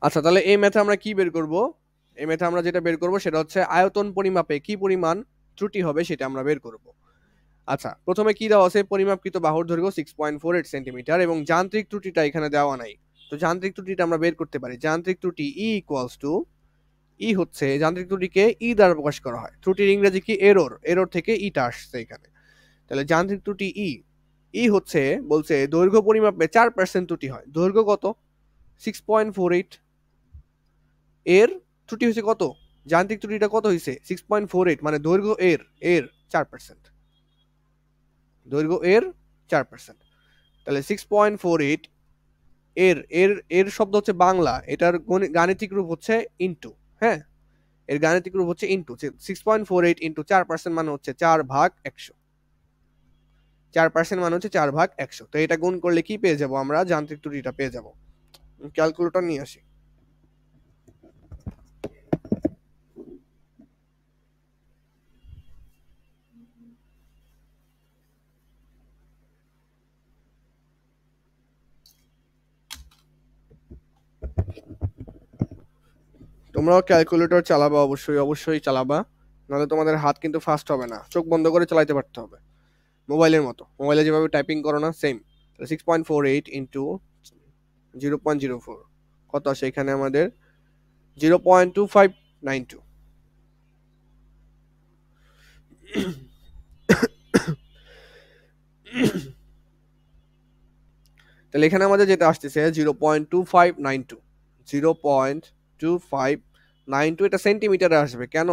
আচ্ছা, তাহলে এই ম্যাথে আমরা কি বের করব? এই ম্যাথে আমরা যেটা বের করব সেটা হচ্ছে আয়তন পরিমাপে কি পরিমাণ ত্রুটি হবে সেটা আমরা বের করব। আচ্ছা, প্রথমে কি দেওয়া আছে? পরিমাপকৃত বাহুর দৈর্ঘ্য 6.48 সেন্টিমিটার এবং যান্ত্রিক ত্রুটিটা এখানে দেওয়া নাই। তো যান্ত্রিক ত্রুটিটা আমরা বের করতে পারি। যান্ত্রিক ত্রুটি হচ্ছে যান্ত্রিক ত্রুটিকে দ্বারা প্রকাশ করা হয়। ত্রুটির ইংরেজি কি? এরর। এরর থেকে টা আসছে এখানে। তাহলে যান্ত্রিক ত্রুটি হচ্ছে, বলছে দৈর্ঘ্য পরিমাপে 4% ত্রুটি হয়। দৈর্ঘ্য কত? 6.48। এর ত্রুটি হয়েছে কত? যান্ত্রিক ত্রুটিটা কত হয়েছে? 6.48, মানে দৈর্ঘ্য এর 4%। দৈর্ঘ্য এর 4%। তাহলে 6.48 এর এর এর শব্দ হচ্ছে বাংলা, এটার গাণিতিক রূপ হচ্ছে ইনটু। হ্যাঁ, এর গাণিতিক রূপ হচ্ছে ইনটু। 6.48 ইনটু 4% মানে হচ্ছে 4/100। 4% মানে হচ্ছে 4/100। তো এটা গুণ করলে কি পেয়ে যাব আমরা? যান্ত্রিক ত্রুটিটা পেয়ে যাব। ক্যালকুলেটর নিয়ে আসি। তোমরাও ক্যালকুলেটর চালাবা, অবশ্যই চালাবা, নাহলে তোমাদের হাত কিন্তু ফাস্ট হবে না। চোখ বন্ধ করে চালাতে পারতে হবে, মোবাইলের মতো। মোবাইলে যেভাবে টাইপিং করো না, সেম। 6.48 ইন্টু 0.04 কত আসে এখানে আমাদের? 0.2592। তাহলে এখানে আমাদের যেটা আসতেছে 0.2592। 0.2592 এটা সেন্টিমিটারে আসবে। কেন?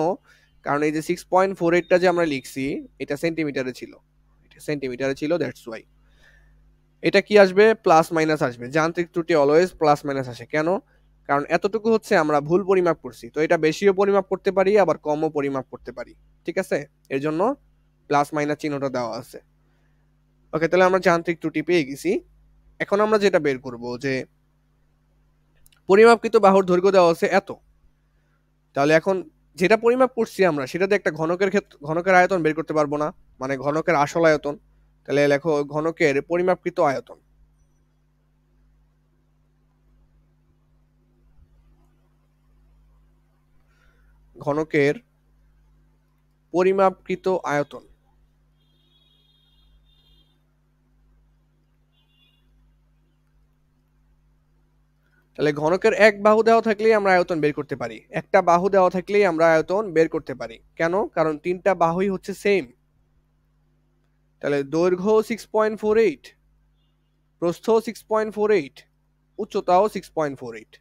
কারণ এই যে 6.48টা যে আমরা লিখছি, এটা সেন্টিমিটারে ছিল। এটা সেন্টিমিটারে ছিল, দ্যাটস ওয়াই। এটা কি আসবে? প্লাস মাইনাস আসবে। যান্ত্রিক ত্রুটি অলওয়েজ প্লাস মাইনাস আসে। কেন? কারণ এতটুকু হচ্ছে আমরা ভুল পরিমাপ করছি। তো এটা বেশিও পরিমাপ করতে পারি, আবার কমও পরিমাপ করতে পারি। ঠিক আছে? এর জন্য প্লাস মাইনাস চিহ্নটা দেওয়া আছে। ওকে, তাহলে আমরা যান্ত্রিক ত্রুটি পেয়ে গেছি। এখন আমরা যেটা বের করব যে পরিমাপকৃত বাহুর দৈর্ঘ্য দেওয়া আছে এত। তাহলে এখন যেটা পরিমাপ করছি আমরা, সেটাতে একটা ঘনকের আয়তন বের করতে পারবো না? মানে ঘনকের আসল আয়তন। তাহলে লেখো ঘনকের পরিমাপকৃত আয়তন। ঘনকের পরিমাপকৃত আয়তন। তাহলে ঘনকের এক বাহু দেওয়া থাকলেই আমরা আয়তন বের করতে পারি। একটা বাহু দেওয়া থাকলেই আমরা আয়তন বের করতে পারি। কেন? কারণ তিনটা বাহুই হচ্ছে সেম। তাহলে দৈর্ঘ্য 6.48, প্রস্থ 6.48, উচ্চতাও 6.48।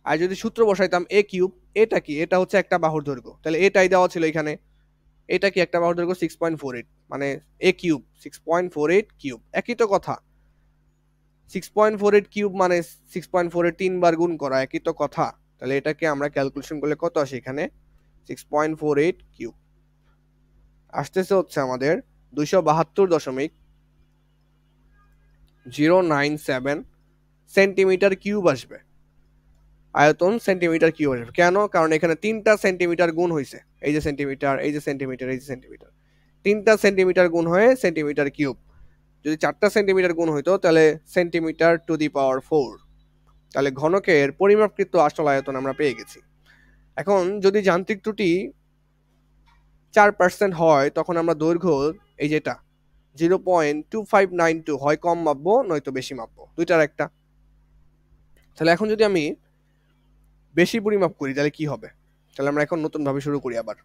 আর যদি সূত্র বসাইতাম এ কিউব, এটা কি? এটা হচ্ছে একটা বাহুর দৈর্ঘ্য। তাহলে এটাই দেওয়া ছিল এখানে। এটা কি? একটা বাহুর দৈর্ঘ্য 6.48, মানে এ কিউব 6.48 কিউব। একই তো কথা। 6.48 কিউব মানে 6.48 তিনবার গুণ করা, একই তো কথা। তাহলে এটাকে আমরা ক্যালকুলেশন করলে কত আসে এখানে? 6.48 কিউব আসতেছে হচ্ছে আমাদের 272.097 সেন্টিমিটার কিউব আসবে। আয়তন সেন্টিমিটার কিউব আসবে। কেন? কারণ এখানে তিনটা সেন্টিমিটার গুণ হয়েছে। এই যে সেন্টিমিটার, এই যে সেন্টিমিটার, এই যে সেন্টিমিটার। তিনটা সেন্টিমিটার গুণ হয়ে সেন্টিমিটার কিউব। যদি 4টা সেন্টিমিটার গুণ হইতো তাহলে সেন্টিমিটার টু দি পাওয়ার 4। তাহলে ঘনকের পরিমাপকৃত আসল আয়তন আমরা পেয়ে গেছি। এখন যদি যান্ত্রিক ত্রুটি 4% হয়, তখন আমরা দৈর্ঘ্য, এই যেটা 0.2592 হয় কম মাপবো নয়তো বেশি মাপবো, দুইটার একটা। তাহলে এখন যদি আমি বেশি পরিমাপ করি তাহলে কি হবে? তাহলে আমরা এখন নতুন ভাবে শুরু করি আবার।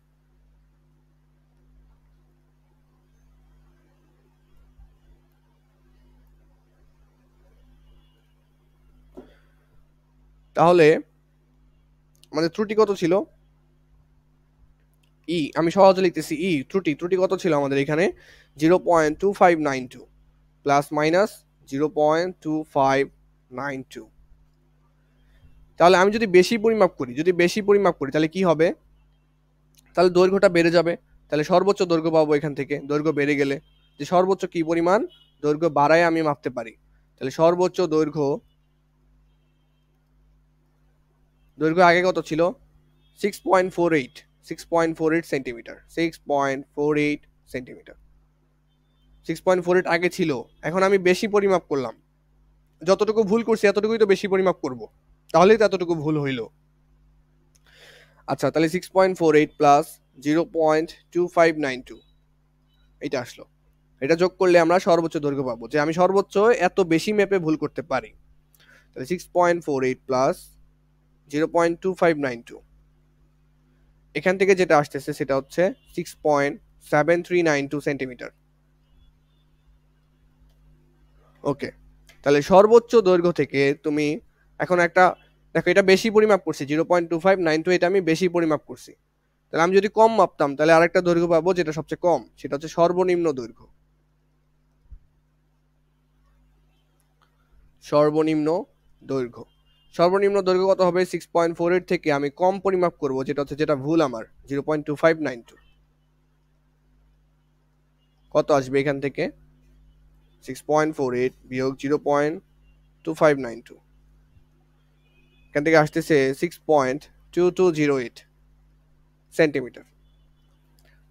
তাহলে আমাদের ত্রুটি কত ছিল? আমি সহজে লিখতেছি। ত্রুটি কত ছিল আমাদের এখানে? 0.2592 প্লাস মাইনাস 0.2592। তাহলে আমি যদি বেশি পরিমাপ করি তাহলে কি হবে? তাহলে দৈর্ঘ্যটা বেড়ে যাবে। তাহলে সর্বোচ্চ দৈর্ঘ্য পাবো এখান থেকে। দৈর্ঘ্য বেড়ে গেলে যে সর্বোচ্চ কি পরিমাণ দৈর্ঘ্য বাড়ায় আমি মাপতে পারি। তাহলে সর্বোচ্চ দৈর্ঘ্য আগে কত ছিল? 6.48, 6.48 সেন্টিমিটার, 6.48 সেন্টিমিটার, 6.48 আগে ছিল। এখন আমি বেশি পরিমাপ করলাম, যতটুকু ভুল করছি এতটুকুই তো বেশি পরিমাপ করব। তাহলেই তো এতটুকু ভুল হইল। আচ্ছা, তাহলে 6.48 প্লাস 0.2592 এটা আসলো। এটা যোগ করলে আমরা সর্বোচ্চ দৈর্ঘ্য পাবো, যে আমি সর্বোচ্চ এত বেশি ম্যাপে ভুল করতে পারি। তাহলে 6.48 প্লাস 0.2592, এখান থেকে যেটা আসতেছে সেটা হচ্ছে 6.7392 সেন্টিমিটার। ওকে, তাহলে সর্বোচ্চ দৈর্ঘ্য থেকে তুমি এখন একটা দেখো, এটা বেশি পরিমাপ করছি, 0.2592, এটা আমি বেশি পরিমাপ করছি। তাহলে আমি যদি কম মাপতাম তাহলে আরেকটা দৈর্ঘ্য পাবো যেটা সবচেয়ে কম, সেটা হচ্ছে সর্বনিম্ন দৈর্ঘ্য। সর্বনিম্ন দৈর্ঘ্য, সর্বনিম্ন দৈর্ঘ্য কত হবে? 6.48 থেকে আমি কম পরিমাপ করব, যেটা হচ্ছে যেটা ভুল আমার, 0.2592। কত আসবে এখান থেকে? 6.48 বিয়োগ 0.2592, এখান থেকে আসতেছে 6.2208 সেন্টিমিটার।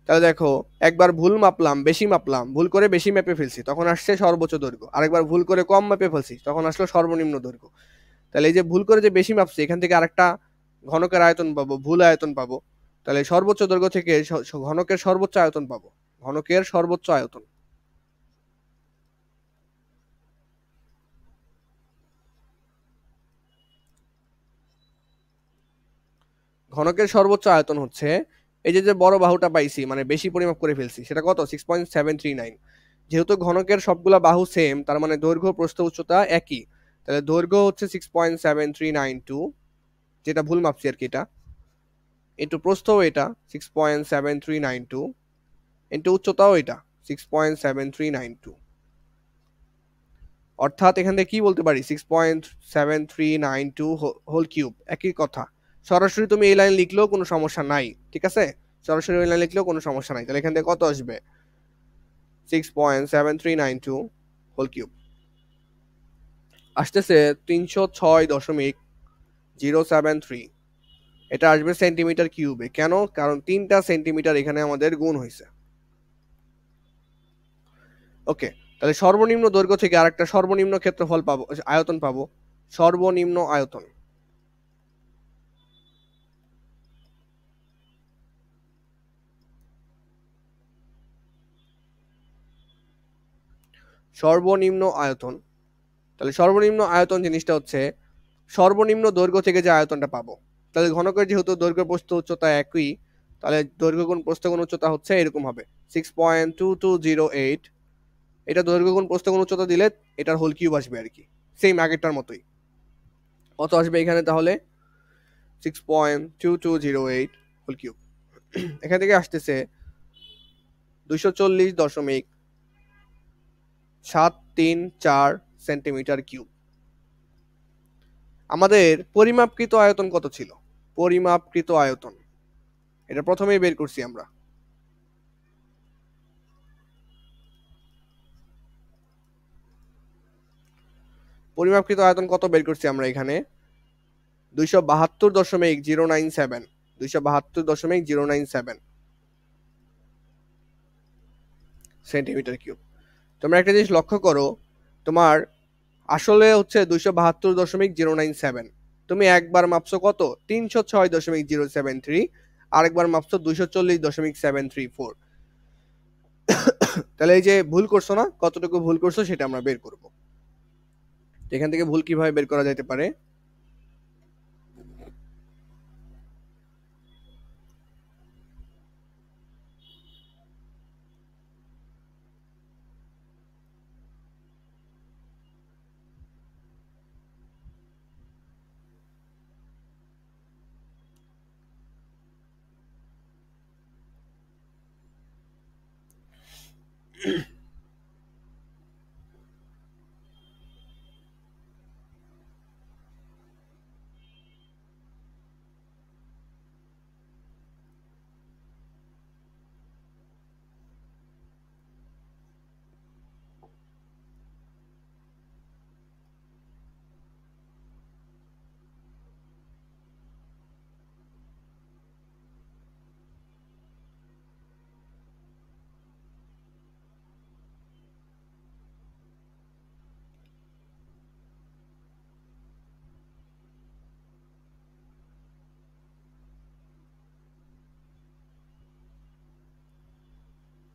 তাহলে দেখো, একবার ভুল মাপলাম, বেশি মাপলাম, ভুল করে বেশি মেপে ফেলছি, তখন আসছে সর্বোচ্চ দৈর্ঘ্য। আরেকবার ভুল করে কম মেপে ফেলছি, তখন আসলো সর্বনিম্ন দৈর্ঘ্য। তাহলে এই যে ভুল করে যে বেশি মাপছি, এখান থেকে আরেকটা ঘনকের আয়তন পাবো, ভুল আয়তন পাবো। তাহলে সর্বোচ্চ দৈর্ঘ্য থেকে ঘনকের সর্বোচ্চ আয়তন পাবো, ঘনকের সর্বোচ্চ আয়তন। ঘনকের সর্বোচ্চ আয়তন হচ্ছে এই যে যে বড় বাহুটা পাইছি, মানে বেশি পরিমাপ করে ফেলছি, সেটা কত? 6.739। যেহেতু ঘনকের সবগুলা বাহু সেম, তার মানে দৈর্ঘ্য প্রস্থ উচ্চতা একই। তাহলে দৈর্ঘ্য হচ্ছে 6.7392, যেটা ভুল মাপছি আর কি, এটা ইন্টু প্রস্থও এটা 6.7392, ইন্টু উচ্চতাও এটা 6.7392। অর্থাৎ এখান থেকে কি বলতে পারি? 6.7392 হোল কিউব, একই কথা। সরাসরি তুমি এই লাইন লিখলেও কোনো সমস্যা নাই, ঠিক আছে? সরাসরি এই লাইন লিখলেও কোনো সমস্যা নাই। তাহলে এখান থেকে কত আসবে? 6.7392 হোল কিউব আসতেছে 306.073। এটা আসবে সেন্টিমিটার কিউবে। কেন? কারণ 3টা সেন্টিমিটার এখানে আমাদের গুণ হয়েছে। ওকে, তাহলে সর্বনিম্ন দৈর্ঘ্য থেকে আরেকটা সর্বনিম্ন ক্ষেত্রফল পাবো, আয়তন পাবো, সর্বনিম্ন আয়তন। সর্বনিম্ন আয়তন, তাহলে সর্বনিম্ন আয়তন জিনিসটা হচ্ছে সর্বনিম্ন দৈর্ঘ্য থেকে যে আয়তনটা পাবো। তাহলে ঘনকের যেহেতু দৈর্ঘ্য প্রস্থ উচ্চতা একই, তাহলে দৈর্ঘ্য গুণ প্রস্থ গুণ উচ্চতা হচ্ছে এরকম হবে 6.2208। এটা দৈর্ঘ্য গুণ প্রস্থ গুণ উচ্চতা দিলে এটার হোল কিউব আসবে আর কি, সেম আগেরটার মতোই। কত আসবে এখানে তাহলে? 6.2208 হোল কিউব। এখান থেকে আসতেছে 240.734 সেন্টিমিটার কিউব। আমাদের পরিমাপকৃত আয়তন কত ছিল? পরিমাপকৃত আয়তন এটা প্রথমেই বের করছি আমরা। পরিমাপকৃত আয়তন কত বের করছি আমরা এখানে? 272.097, 272.097 সেন্টিমিটার কিউব। তোমরা একটা জিনিস লক্ষ্য করো, তোমার আসলে হচ্ছে 272.097, তুমি একবার মাপছো কত? 306.073, আরেকবার মাপছো 240.734। তাহলে এই যে ভুল করছো না, কতটুকু ভুল করছো সেটা আমরা বের করব। এখান থেকে ভুল কিভাবে বের করা যেতে পারে?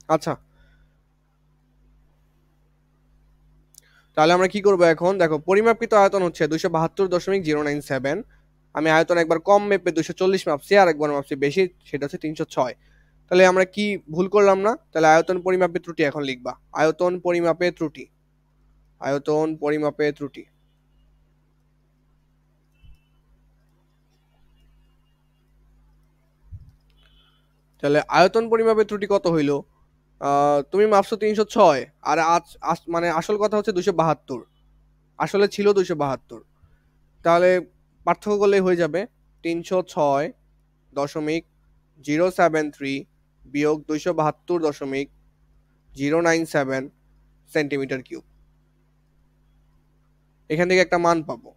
আচ্ছা, তাহলে আমরা কি করবো এখন? দেখো, পরিমাপকৃত আয়তন হচ্ছে 272.097। আমি আয়তন একবার কম মেপে 240 মাপছি, আর একবার মাপছি বেশি, সেটা হচ্ছে 306। তাহলে আমরা কি ভুল করলাম না? তাহলে আয়তন পরিমাপে ত্রুটি এখন লিখবা, আয়তন পরিমাপে ত্রুটি, আয়তন পরিমাপে ত্রুটি। তাহলে আয়তন পরিমাপে ত্রুটি কত হইলো? তুমি মাপছো 306, আর মানে আসল কথা হচ্ছে 272, আসলে ছিল 272। তাহলে পার্থক্য করলেই হয়ে যাবে 306.073 বিয়োগ 272.097 সেন্টিমিটার কিউব। এখান থেকে একটা মান পাবো।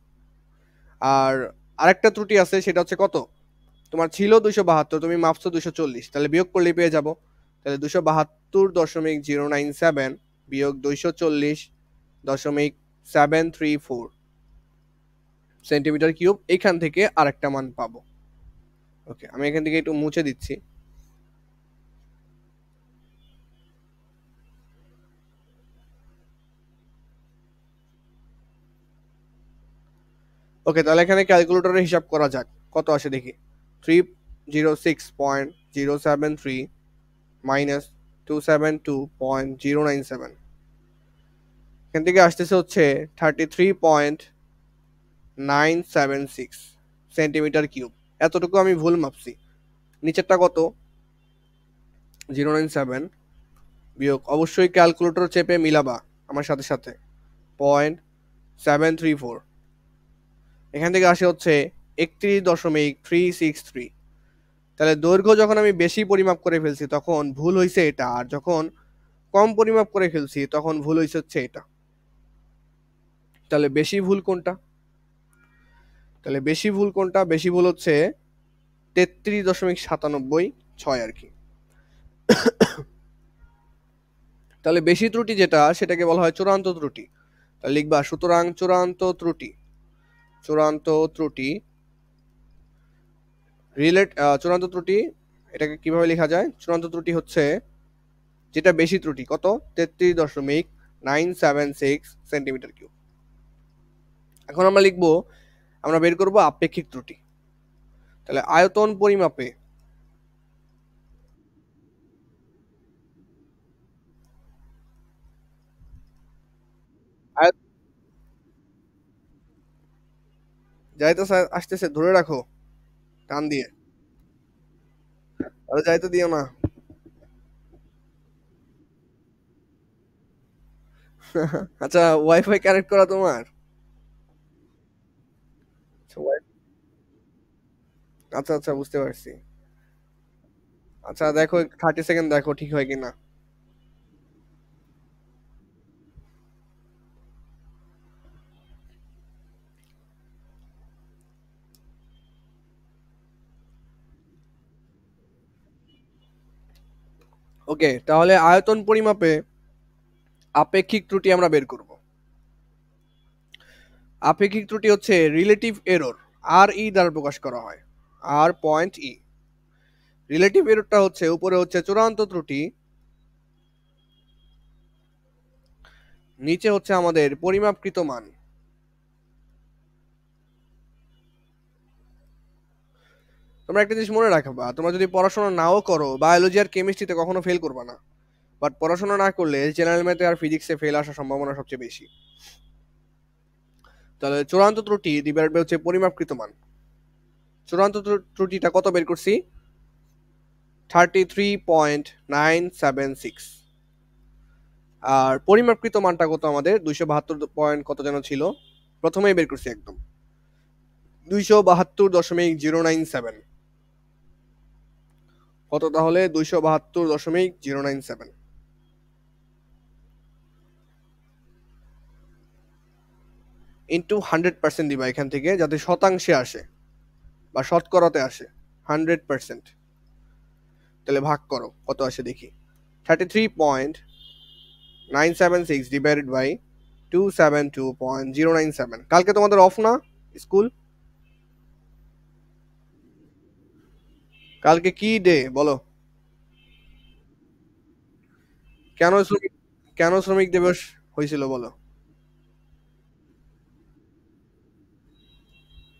আর আরেকটা ত্রুটি আছে, সেটা হচ্ছে কত? তোমার ছিল 272, তুমি মাপছো 240, তাহলে বিয়োগ করলেই পেয়ে যাবো। তাহলে 272.097 বিয়োগ 240.734 সেন্টিমিটার কিউব। এখান থেকে আরেকটা মান পাবো। ওকে, আমি এখান থেকে একটু মুছে দিচ্ছি। ওকে, তাহলে এখানে ক্যালকুলেটরে হিসাব করা যাক কত আসে দেখি। 306.073 মাইনাস 272.097, এখান থেকে আসতেছে হচ্ছে 33.976 সেন্টিমিটার কিউব। এতটুকু আমি ভুল মাপছি। নিচেরটা কত? 097 বিয়োগ, অবশ্যই ক্যালকুলেটর চেপে মিলাবা আমার সাথে সাথে, 0.734। এখান থেকে আসে হচ্ছে 31.363। তাহলে দৈর্ঘ্য যখন আমি বেশি পরিমাপ করে ফেলছি তখন ভুল হয়েছে এটা, আর যখন কম পরিমাপ করে ফেলছি তখন ভুল হয়েছে হচ্ছে এটা। তাহলে বেশি ভুল কোনটা? তাহলে বেশি ভুল কোনটা? বেশি ভুল হচ্ছে 33.97 আর কি। তাহলে বেশি ত্রুটি যেটা, সেটাকে বলা হয় চূড়ান্ত ত্রুটি। তাহলে লিখবা, সুতরাং চূড়ান্ত ত্রুটি, চূড়ান্ত ত্রুটি চূড়ান্ত ত্রুটি, এটাকে কিভাবে লেখা যায়? চূড়ান্ত ত্রুটি হচ্ছে যেটা বেশি ত্রুটি, কত? 33.976 সেন্টিমিটার কিউব। এখন আমরা লিখবো, আমরা বের করব আপেক্ষিক ত্রুটি। তাহলে আয়তন পরিমাপে যাইতেছে আসতেছে, ধরে রাখো টান দিয়ে, আরে যাইতে দিও না। আচ্ছা, ওয়াইফাই কানেক্ট করা তোমার? আচ্ছা, আচ্ছা আচ্ছা, বুঝতে পারছি। আচ্ছা দেখো, 30 সেকেন্ড দেখো ঠিক হয় কিনা। ওকে, তাহলে আয়তন পরিমাপে আপেক্ষিক ত্রুটি আমরা বের করব। আপেক্ষিক ত্রুটি হচ্ছে রিলেটিভ এরর, আর ই দ্বারা প্রকাশ করা হয়, আর পয়েন্ট ই। রিলেটিভ এররটা হচ্ছে উপরে হচ্ছে চূড়ান্ত ত্রুটি, নিচে হচ্ছে আমাদের পরিমাপকৃত মান। তোমরা একটা জিনিস মনে রাখবা, তোমরা যদি পড়াশোনা নাও করো, বায়োলজি আর কেমিস্ট্রিতে কখনো ফেল করবা না, বাট পড়াশোনা না করলে জেনারেল ম্যাথে আর ফিজিক্সে ফেল আসার সম্ভাবনা সবচেয়ে বেশি। তাহলে চূড়ান্ত ত্রুটি ডিভাইড বাই হচ্ছে পরিমাপকৃত মান। চূড়ান্ত ত্রুটিটা কত বের করছি? 33.976। আর পরিমাপকৃত মানটা কত আমাদের? 272 পয়েন্ট কত যেন ছিল, প্রথমেই বের করছি একদম, 272.097। কত তাহলে? 272.097 ইন্টু 100% দিবা এখান থেকে, যাতে শতাংশে আসে বা শতকরাতে আসে 100%। তাহলে ভাগ করো, কত আসে দেখি। 33.976 ডিভাইডেড বাই 272.097। কালকে তোমাদের অফ না স্কুল? কালকে কি ডে বলো? কেন শ্রমিক কেন শ্রমিক দিবস হয়েছিল বলো?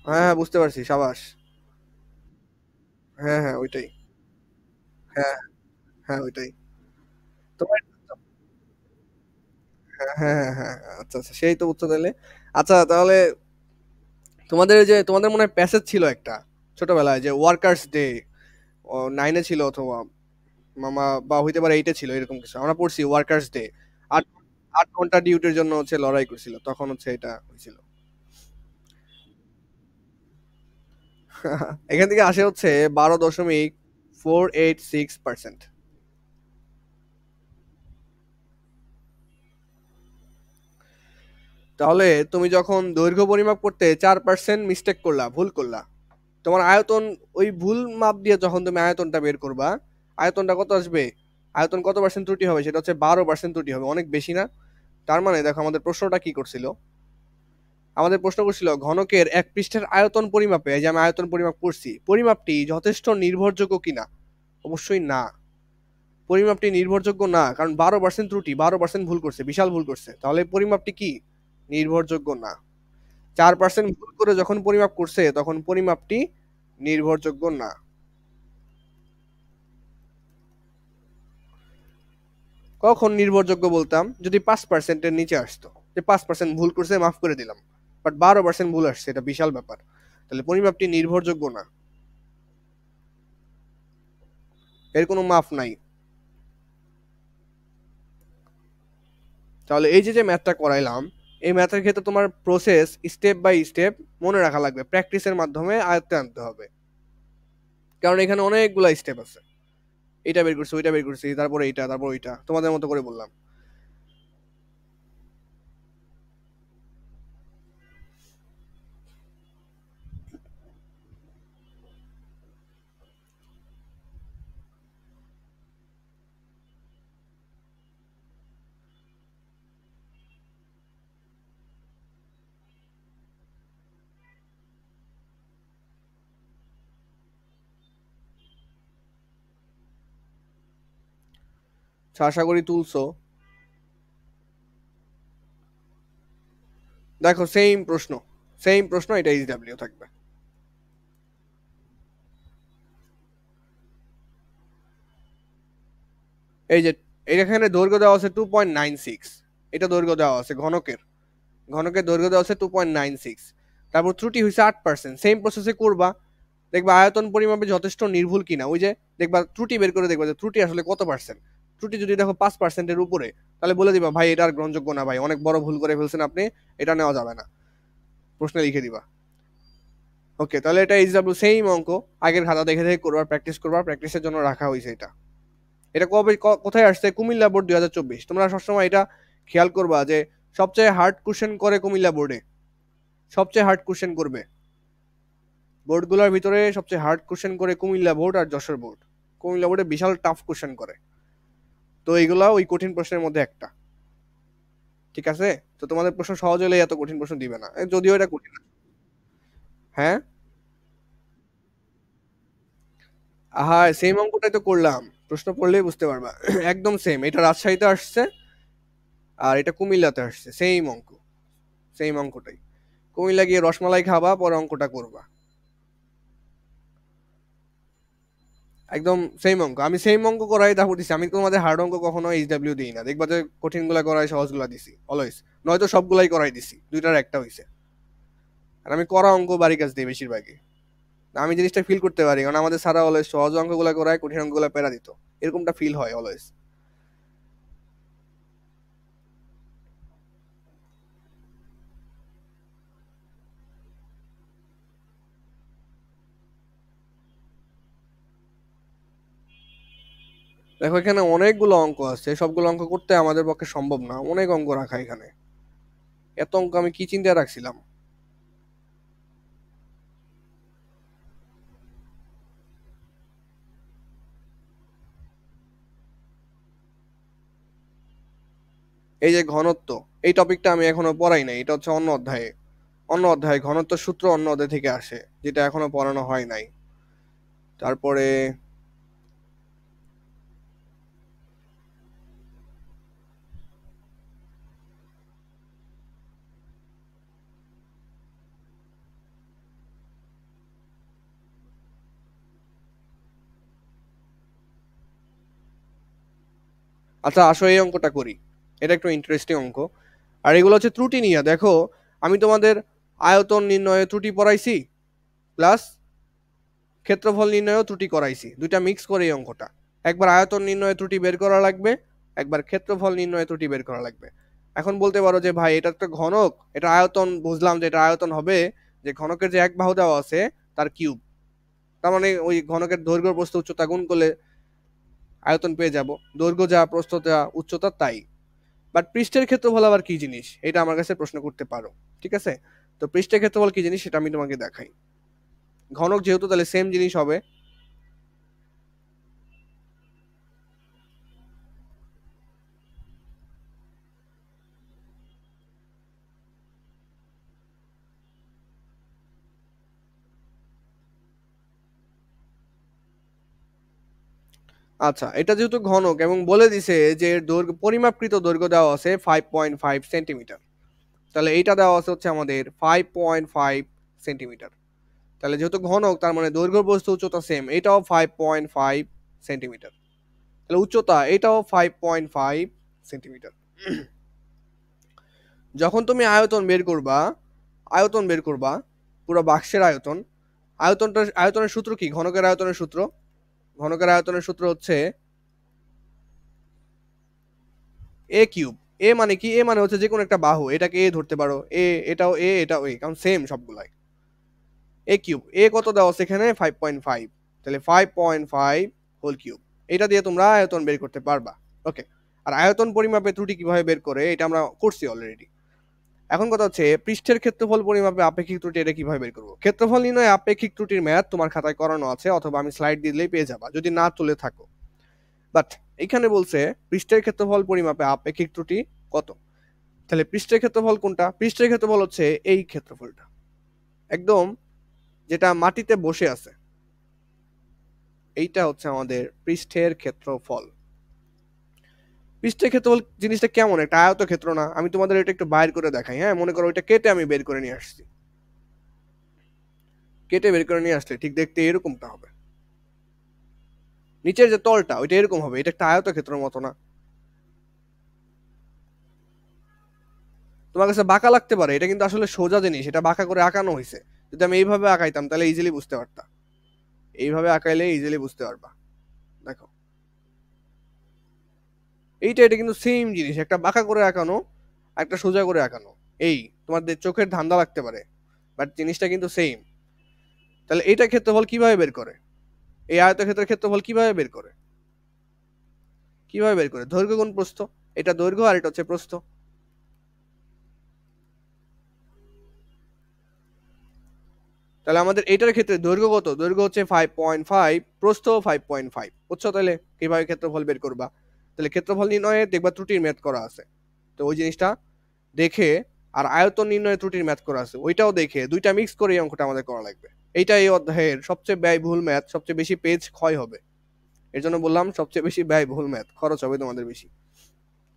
হ্যাঁ হ্যাঁ, বুঝতে পারছি, সাবাস। হ্যাঁ হ্যাঁ, ওইটাই। হ্যাঁ হ্যাঁ, ওইটাই। তোমার হ্যাঁ হ্যাঁ হ্যাঁ হ্যাঁ, আচ্ছা আচ্ছা, সেই তো উত্তর দিলে। আচ্ছা তাহলে তোমাদের যে তোমাদের মনে হয় প্যাসেজ ছিল একটা ছোটবেলায়, যে ওয়ার্কার্স ডে, নাইনে ছিল অথবা মামা বা হইতে পারে এইটা ছিল, এরকম কিছু আমরা পড়ছি ওয়ার্কার্স ডে। আট 8 ঘন্টা ডিউটির জন্য হচ্ছে লড়াই করছিল, তখন হচ্ছে এটা হয়েছিল। এখান থেকে আসে হচ্ছে 12.486%। তাহলে তুমি যখন দৈর্ঘ্য পরিমাপ করতে 4% মিস্টেক করলা, ভুল করলা, তোমার আয়তন, ওই ভুল মাপ দিয়ে যখন তুমি আয়তনটা বের করবা, আয়তনটা কত আসবে? আয়তন কত পার্সেন্ট ত্রুটি হবে? সেটা হচ্ছে 12% ত্রুটি হবে, অনেক বেশি না? তার মানে দেখো আমাদের প্রশ্নটা কি করছিল। আমাদের প্রশ্ন করছিল ঘনকের এক পৃষ্ঠের আয়তন পরিমাপে, এই যে আমি আয়তন পরিমাপ করছি, পরিমাপটি যথেষ্ট নির্ভরযোগ্য কিনা। অবশ্যই না, পরিমাপটি নির্ভরযোগ্য না, কারণ 12% ত্রুটি, 12% ভুল করছে, বিশাল ভুল করছে, তাহলে পরিমাপটি কি? নির্ভরযোগ্য না। 4% ভুল করে যখন পরিমাপ করছে তখন পরিমাপটি নির্ভরযোগ্য না। কখন নির্ভরযোগ্য বলতাম? যদি 5%-এর নিচে আসতো, যে 5% ভুল করছে মাফ করে দিলাম, বাট 12% ভুল আসছে, এটা বিশাল ব্যাপার, তাহলে পরিমাপটি নির্ভরযোগ্য না, এর কোনো মাফ নাই। তাহলে এই যে যে ম্যাথটা করাইলাম, এই ম্যাথের ক্ষেত্রে তোমার প্রসেস স্টেপ বাই স্টেপ মনে রাখা লাগবে, প্র্যাকটিসের মাধ্যমে আয়ত্তে আনতে হবে, কারণ এখানে অনেকগুলা স্টেপ আছে। এটা বের করছি, ওইটা বের করছি, তারপরে এইটা, তারপর ওইটা, তোমাদের মতো করে বললাম। আচ্ছা, আশা করি তুলছো। দেখো সেম প্রশ্ন, সেম প্রশ্ন, এটা এইচডাব্লিউ থাকবে। এই যে এখানে দৈর্ঘ্য দেওয়া আছে 2.96, এটা দৈর্ঘ্য দেওয়া আছে ঘনকের, ঘনকের দৈর্ঘ্য দেওয়া আছে 2.96, তারপর ত্রুটি হয়েছে 8%, সেম প্রসেসে করবা, দেখবা আয়তন পরিমাপে যথেষ্ট নির্ভুল কিনা, ওই যে দেখবা ত্রুটি বের করে দেখবা যে ত্রুটি আসলে কত পার্সেন্ট। ত্রুটি যদি দেখো 5%-এর উপরে, তাহলে বলে দিবা ভাই এটা আর গ্রহণযোগ্য না, ভাই অনেক বড় ভুল করে ফেলছেন আপনি, এটা নেওয়া যাবে না, প্রশ্নে লিখে দিবা। ওকে, তাহলে এটা এইচডাব্লিউ সেম অঙ্ক, আগের খাতা দেখে দেখে করবা, প্র্যাকটিস করবা, প্র্যাকটিসের জন্য রাখা হয়েছে এটা। এটা কবে কোথায় আসছে? কুমিল্লা বোর্ড 2024। তোমরা সবসময় এটা খেয়াল করবা যে সবচেয়ে হার্ড কোশ্চেন করে কুমিল্লা বোর্ডে, সবচেয়ে হার্ড কোশ্চেন করবে বোর্ডগুলোর ভিতরে, সবচেয়ে হার্ড কোশ্চেন করে কুমিল্লা বোর্ড আর যশোর বোর্ড। কুমিল্লা বোর্ডে বিশাল টাফ কোশ্চেন করে, তো এইগুলা ওই কঠিন প্রশ্নের মধ্যে একটা। ঠিক আছে, তো তোমাদের প্রশ্ন সহজ হলে এত কঠিন প্রশ্ন দিবে না, যদিও এটা কঠিন। হ্যাঁ, হ্যাঁ সেম অঙ্কটাই তো করলাম, প্রশ্ন পড়লেই বুঝতে পারবা। একদম সেম, এটা রাজশাহীতে আসছে আর এটা কুমিল্লাতে আসছে, সেম অঙ্ক, সেম অঙ্কটাই। কুমিল্লা গিয়ে রসমালাই খাবা, পরে অঙ্কটা করবা, একদম সেম অঙ্ক। আমি সেম অঙ্ক করাই তারপর দিছি, আমি তোমাদের হার্ড অঙ্ক কখনো এইচডাব্লিউ দিই না, দেখবা যে কঠিন গুলা করাই সহজ গুলা দিছি অলওয়েজ, নয়তো সবগুলাই করাই দিছি, দুইটার একটা হইছে। আর আমি করা অঙ্ক বাড়ি কাজ দিই বেশিরভাগই, আমি জিনিসটা ফিল করতে পারি, কারণ আমাদের সারা অলওয়েজ সহজ অঙ্কগুলা করায়, কঠিন অঙ্কগুলা পেরা দিত, এরকমটা ফিল হয় অলওয়েজ। দেখো এখানে অনেকগুলো অঙ্ক আছে, সবগুলো অঙ্ক করতে আমাদের পক্ষে সম্ভব না, অনেক অঙ্ক রাখা এখানে, এত অঙ্ক আমি কি চিন্তা রাখছিলাম। এই যে ঘনত্ব, এই টপিকটা আমি এখনো পড়াই নাই, এটা হচ্ছে অন্য অধ্যায়ে, অন্য অধ্যায় ঘনত্ব সূত্র অন্য অধ্যায় থেকে আসে, যেটা এখনো পড়ানো হয় নাই। তারপরে আচ্ছা আসো এই অঙ্কটা করি, এটা একটু ইন্টারেস্টিং অঙ্ক। আর এগুলো হচ্ছে ত্রুটি নিয়ে। দেখো আমি তোমাদের আয়তন নির্ণয়ে ত্রুটি পড়াইছি, প্লাস ক্ষেত্রফল নির্ণয়েও ত্রুটি করাইছি, দুইটা মিক্স করে এই অঙ্কটা। একবার আয়তন নির্ণয়ে ত্রুটি বের করা লাগবে, একবার ক্ষেত্রফল নির্ণয়ে ত্রুটি বের করা লাগবে। এখন বলতে পারো যে ভাই এটা তো ঘনক, এটা আয়তন, বুঝলাম যে এটা আয়তন হবে যে ঘনকের যে এক বাহু দেওয়া আছে তার কিউব, তার মানে ওই ঘনকের দৈর্ঘ্য প্রস্থ উচ্চতা গুণ করলে আয়তন পেয়ে যাব, দৈর্ঘ্য যা প্রস্থ যা উচ্চতা তাই। বাট পৃষ্ঠের ক্ষেত্রফল আবার কি জিনিস, এটা আমার কাছে প্রশ্ন করতে পারো। ঠিক আছে, তো পৃষ্ঠের ক্ষেত্রফল কি জিনিস সেটা আমি তোমাকে দেখাই। ঘনক যেহেতু তাহলে সেম জিনিস হবে। আচ্ছা এটা যেহেতু ঘনক এবং বলে দিছে যে এর দৈর্ঘ্য, পরিমাপকৃত দৈর্ঘ্য দেওয়া আছে 5.5 সেন্টিমিটার, তাহলে এইটা দেওয়া আছে হচ্ছে আমাদের 5.5 সেন্টিমিটার। তাহলে যেহেতু ঘনক তার মানে দৈর্ঘ্য প্রস্থ উচ্চতা সেম, এটাও 5.5 সেন্টিমিটার। তাহলে উচ্চতা এটাও 5.5 সেন্টিমিটার। যখন তুমি আয়তন বের করবা, আয়তন বের করবা পুরো বাক্সের আয়তন, আয়তনের সূত্র কি, ঘনকের আয়তনের সূত্র, ঘনকের আয়তনের সূত্র হচ্ছে এ কিউব। এ মানে কি, এ মানে হচ্ছে যে কোনো একটা বাহু, এটাকে এ ধরতে পারো, এ এটাও এ এটাও এ, কারণ সেম সবগুলাই। এ কিউব, এ কত দেওয়া আছে এখানে 5.5, তাহলে 5.5 হোল কিউব। এটা দিয়ে তোমরা আয়তন বের করতে পারবা। ওকে, আর আয়তন পরিমাপে ত্রুটি কিভাবে বের করে এটা আমরা করছি অলরেডি। এখন কথা হচ্ছে পৃষ্ঠের ক্ষেত্রফল পরিমাপে আপেক্ষিক ত্রুটি, এটা কিভাবে বের করবো। ক্ষেত্রফল নির্ণয়ে আপেক্ষিক ত্রুটির ম্যাথ তোমার খাতায় করানো আছে, অথবা আমি স্লাইড দিলেই পেয়ে যাবা যদি না তুলে থাকো। বাট এখানে বলছে পৃষ্ঠের ক্ষেত্রফল পরিমাপে আপেক্ষিক ত্রুটি কত। তাহলে পৃষ্ঠের ক্ষেত্রফল কোনটা, পৃষ্ঠের ক্ষেত্রফল হচ্ছে এই ক্ষেত্রফলটা, একদম যেটা মাটিতে বসে আছে, এইটা হচ্ছে আমাদের পৃষ্ঠের ক্ষেত্রফল। পৃষ্ঠের ক্ষেত্রফল জিনিসটা কেমন, একটা আয়ত ক্ষেত্র না। আমি তোমাদের এটা একটু বাইর করে দেখাই। হ্যাঁ, মনে করো এটা কেটে আমি বের করে নিয়ে আসছি, কেটে বের করে নিয়ে আসলে ঠিক দেখতে এরকমটা হবে। নিচের যে তলটা ওইটা এরকম হবে, এটা একটা আয়ত ক্ষেত্রের মতো না। তোমার কাছে বাঁকা লাগতে পারে, এটা কিন্তু আসলে সোজা জিনিস, এটা বাঁকা করে আঁকানো হয়েছে। যদি আমি এইভাবে আঁকাইতাম তাহলে ইজিলি বুঝতে পারতাম, এইভাবে আঁকাইলে ইজিলি বুঝতে পারবা। দেখো এইটা, এটা কিন্তু সেম জিনিস, একটা বাঁকা করে আঁকানো, একটা সোজা করে আঁকানো। এই তোমাদের চোখের ধান্দা লাগতে পারে, বাট জিনিসটা কিন্তু সেম। তাহলে এইটা ক্ষেত্রফল কিভাবে বের করে, এই আয়তক্ষেত্রের ক্ষেত্রফল কিভাবে বের করে, কিভাবে বের করে, দৈর্ঘ্য গুণ প্রস্থ। এটা দৈর্ঘ্য আর এটা হচ্ছে প্রস্থ। তাহলে আমাদের এটার ক্ষেত্রে দৈর্ঘ্য কত, দৈর্ঘ্য হচ্ছে 5.5, প্রস্থ 5.5, বুঝছো। তাহলে কিভাবে ক্ষেত্রফল বের করবা, তাহলে ক্ষেত্রফল নির্ণয়ে দেখবা ত্রুটির ম্যাথ করা আছে, তো ওই জিনিসটা দেখে, আর আয়তন নির্ণয়ে ত্রুটির ম্যাথ করা আছে ওইটাও দেখে, দুইটা মিক্স করে এই অঙ্কটা আমাদের করা লাগবে। এইটা এই অধ্যায়ের সবচেয়ে ব্যয়বহুল ম্যাথ, সবচেয়ে বেশি পেজ ক্ষয় হবে। এর জন্য বললাম সবচেয়ে বেশি ব্যয়বহুল ম্যাথ, খরচ হবে তোমাদের বেশি।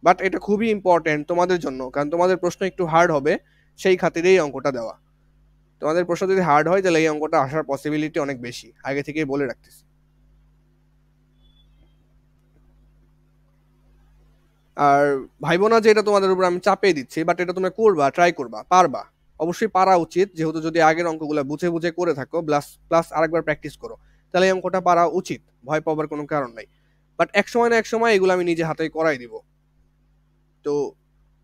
বাট এটা খুবই ইম্পর্টেন্ট তোমাদের জন্য, কারণ তোমাদের প্রশ্ন একটু হার্ড হবে, সেই খাতিরেই অঙ্কটা দেওয়া। তোমাদের প্রশ্ন যদি হার্ড হয় তাহলে এই অঙ্কটা আসার পসিবিলিটি অনেক বেশি, আগে থেকেই বলে রাখতেছি। আর ভাইবো না যে এটা তোমাদের উপর আমি চাপিয়ে দিচ্ছি, বাট এটা তোমরা করবা, ট্রাই করবা, পারবা। অবশ্যই পারা উচিত, যেহেতু যদি আগের অঙ্কগুলো বুঝে বুঝে করে থাকো, প্লাস প্লাস আরেকবার প্র্যাকটিস করো, তাহলে এই অঙ্কটা পারা উচিত, ভয় পাবার কোনো কারণ নাই। বাট এক সময় না এক সময় এগুলো আমি নিজে হাতে করাই দিব। তো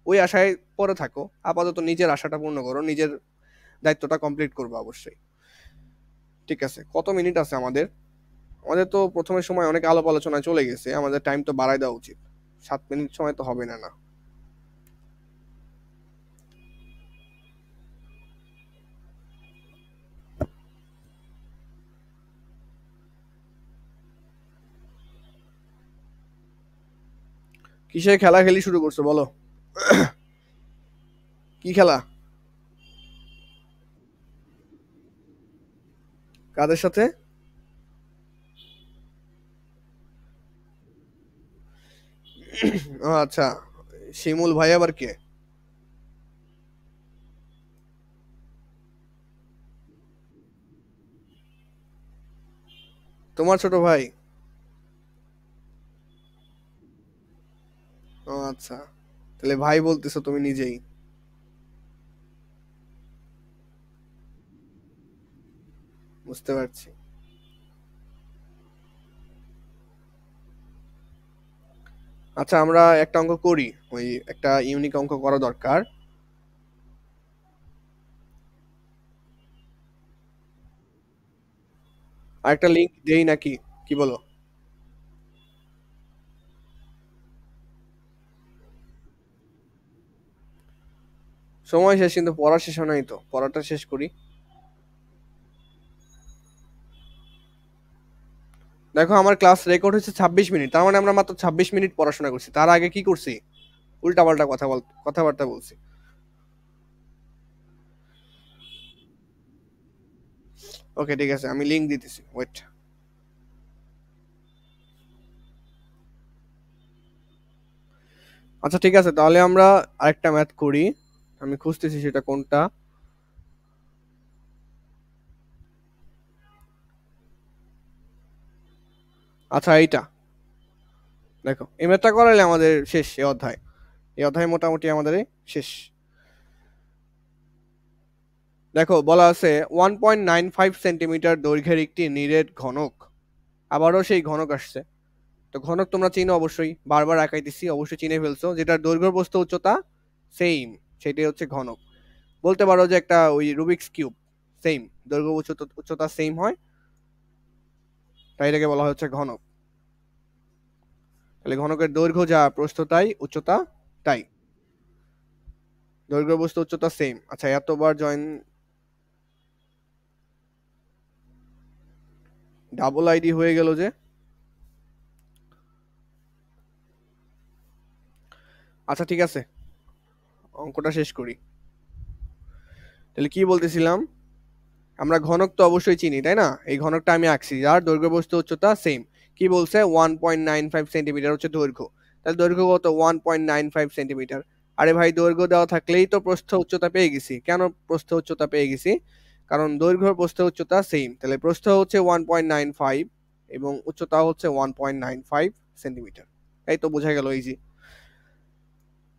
ওই আশায় পরে থাকো, আপাতত নিজের আশাটা পূর্ণ করো, নিজের দায়িত্বটা কমপ্লিট করবো অবশ্যই। ঠিক আছে, কত মিনিট আছে আমাদের, আমাদের তো প্রথমের সময় অনেক আলাপ আলোচনায় চলে গেছে, আমাদের টাইম তো বাড়াই দেওয়া উচিত। 7 মিনিট সময় তো হবে না না। কিসের খেলা খেলি শুরু করছো বলো। কি খেলা, কাদের সাথে। ও আচ্ছা, শিমুল ভাই আবার কে, তোমার ছোট ভাই। আচ্ছা, তাহলে ভাই বলতেছো তুমি নিজেই। বুঝতে পারছি। আচ্ছা, আমরা একটা অঙ্ক করি। ওই একটা ইউনিক অঙ্ক করা দরকার। আর একটা লিংক দেই নাকি, কি বলো? সময় শেষ, কিন্তু পড়া শেষ হয় নাই তো, পড়াটা শেষ করি। দেখো, আমার ক্লাস রেকর্ড হচ্ছে 26 মিনিট, তার মানে আমরা মাত্র 26 মিনিট পড়াশোনা করছি। তার আগে কি করছি? উল্টাপাল্টা কথাবার্তা বলছি। ওকে, ঠিক আছে, আমি লিংক দিতেছি, ওয়েট। আচ্ছা, ঠিক আছে, তাহলে আমরা আরেকটা ম্যাথ করি। আমি খুঁজতেছি সেটা কোনটা। আচ্ছা, এইটা। দেখো, এই ম্যাথটা করাইলে আমাদের শেষ এই অধ্যায়। এই অধ্যায় মোটামুটি আমাদের শেষ। দেখো, বলা আছে 1.95 সেন্টিমিটার দৈর্ঘ্যের একটি নিরেট ঘনক। আবারও সেই ঘনক আসছে। তো ঘনক তোমরা চিনো অবশ্যই, বারবার আঁকাইতেছি, অবশ্যই চিনে ফেলছো, যেটার দৈর্ঘ্য প্রস্থ উচ্চতা সেম, সেটাই হচ্ছে ঘনক। বলতে পারো যে একটা ওই রুবিক্স কিউব, সেম দৈর্ঘ্য উচ্চতা উচ্চতা সেম হয়, তাই এটাকে বলা হচ্ছে ঘনক। তাহলে ঘনকের দৈর্ঘ্য যা, প্রস্থ তাই, উচ্চতা তাই। দৈর্ঘ্য প্রস্থ উচ্চতা সেম। আচ্ছা, এতবার জয়েন, ডাবল আইডি হয়ে গেল যে। আচ্ছা, ঠিক আছে, অঙ্কটা শেষ করি। তাহলে কি বলতেছিলাম, আমরা ঘনক তো অবশ্যই চিনি, তাই না? এই ঘনকটা আমি আঁকছি, যার দৈর্ঘ্য প্রস্থ উচ্চতা সেম। কি বলছে? 1.95 সেন্টিমিটার হচ্ছে দৈর্ঘ্য। তাহলে দৈর্ঘ্য কত? 1.95 সেন্টিমিটার। আরে ভাই, দৈর্ঘ্য দেওয়া থাকলেই তো প্রস্থ উচ্চতা পেয়ে গেছি। কেন প্রস্থ উচ্চতা পেয়ে গেছি? কারণ দৈর্ঘ্য প্রস্থ উচ্চতা সেম। তাহলে প্রস্থ হচ্ছে 1.95 এবং উচ্চতা হচ্ছে 1.95 সেন্টিমিটার। এই তো বোঝা গেল, ইজি।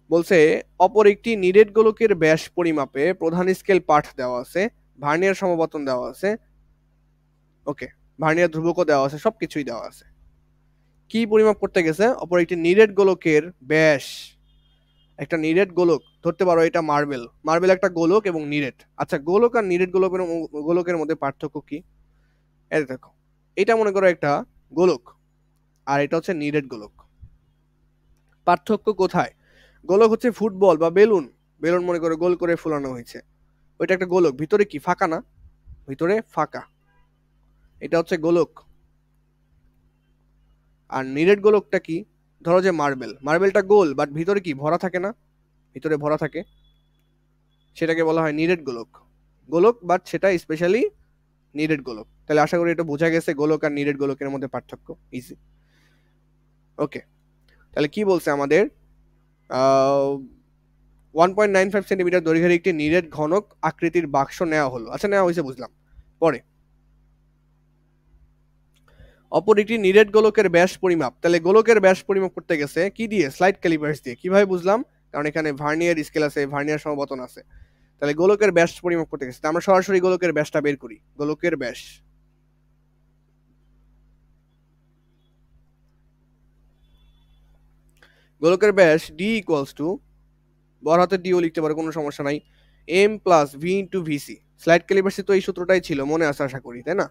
বলছে, অপর একটি নিরেট গোলকের ব্যাস পরিমাপে প্রধান স্কেল পাঠ দেওয়া আছে, ভার্নিয়ার সমপতন দেওয়া আছে, ওকে, ভার্নিয়ার ধ্রুবকও দেওয়া আছে, সবকিছুই দেওয়া আছে। কি পরিমাপ করতে গেছে? অপর একটি নিরেট গোলকের ব্যাস। একটা নিরেট গোলক ধরতে পারো, এটা মার্বেল। মার্বেল একটা গোলক এবং নিরেট। আচ্ছা, গোলক আর নিরেট গোলকের মধ্যে পার্থক্য কি? এই দেখো, এটা মনে করো একটা গোলক, আর এটা হচ্ছে নিরেট গোলক। পার্থক্য কোথায়? গোলক হচ্ছে ফুটবল বা বেলুন। বেলুন মনে করো গোল করে ফুলানো হয়েছে, ওইটা একটা গোলক। ভিতরে কি ফাঁকা না? ভিতরে ফাঁকা, এটা হচ্ছে গোলক। আর নিরেট গোলকটা কি? ধরো যে মার্বেল, মার্বেলটা গোল বাট ভিতরে কি ভরা থাকে না? ভিতরে ভরা থাকে, সেটাকে বলা হয় নিরেট গোলক। গোলক বাট সেটা স্পেশালি নিরেট গোলক। তাহলে আশা করি এটা বোঝা গেছে গোলক আর নিরেট গোলকের মধ্যে পার্থক্য, ইজি। ওকে, তাহলে কি বলছে আমাদের? 1.95 সেন্টিমিটার দৈর্ঘ্যের একটি নিরেট ঘনক আকৃতির বাক্স নেওয়া হলো। আচ্ছা, নেওয়া হয়েছে বুঝলাম। পরে অপর একটি নিরেট গোলকের ব্যাস পরিমাপ। তাহলে গোলকের ব্যাস পরিমাপ করতে গেছে কি দিয়ে? স্লাইড ক্যালিপার্স দিয়ে। কিভাবে বুঝলাম? কারণ এখানে ভার্নিয়ার স্কেল আছে, ভার্নিয়ার সমপতন আছে। তাহলে গোলকের ব্যাস পরিমাপ করতে গেছে, আমরা সরাসরি গোলকের ব্যাসটা বের করি। গোলকের ব্যাস, গোলকের ব্যাস ডি ইকুয়ালস টু, বড় হাতের ডিও লিখতে পারো, কোনো সমস্যা নাই, M plus V into VC. Slide ক্যালিপার্সে তো এই সূত্রটাই ছিল, মনে আছে আশা করি, তাই না?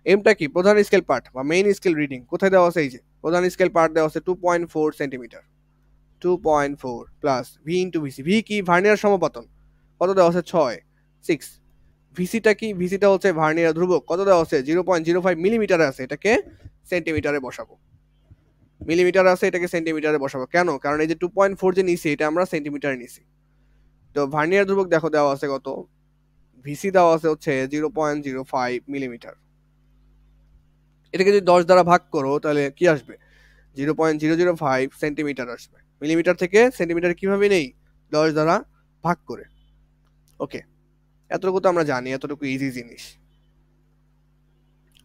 এমটা কি? প্রধান স্কেল পার্ট বা মেইন স্কেল রিডিং। কোথায় দেওয়া আছে? এই যে প্রধান স্কেল পার্ট দেওয়া আছে 2.4 centimetre. 2.4 plus V into VC. V কি? ভার্নিয়ার সমপতন। কত দেওয়া আছে? 6। ভিসিটা কি? ভিসিটা হচ্ছে ভার্নিয়ার ধ্রুবক। কত দেওয়া আছে? 0.05 মিলিমিটার আছে, এটাকে সেন্টিমিটারে বসাবো। মিলিমিটার আছে, এটাকে সেন্টিমিটারে বসাবো। কেন? কারণ এই যে 2.4 যে নিছি, এটা আমরা সেন্টিমিটারে নিছি। তো ভার্নিয়ার ধ্রুবক দেখো দেওয়া আছে কত? ভিসি দেওয়া আছে হচ্ছে 0.05 মিলিমিটার। এটাকে যদি 10 দ্বারা ভাগ করো তাহলে কি আসবে? 0.005 সেন্টিমিটার আসবে। মিলিমিটার থেকে সেন্টিমিটার কিভাবে নেই? 10 দ্বারা ভাগ করে। ওকে, এতটুকু তো আমরা জানি, এতটুকু ইজি জিনিস।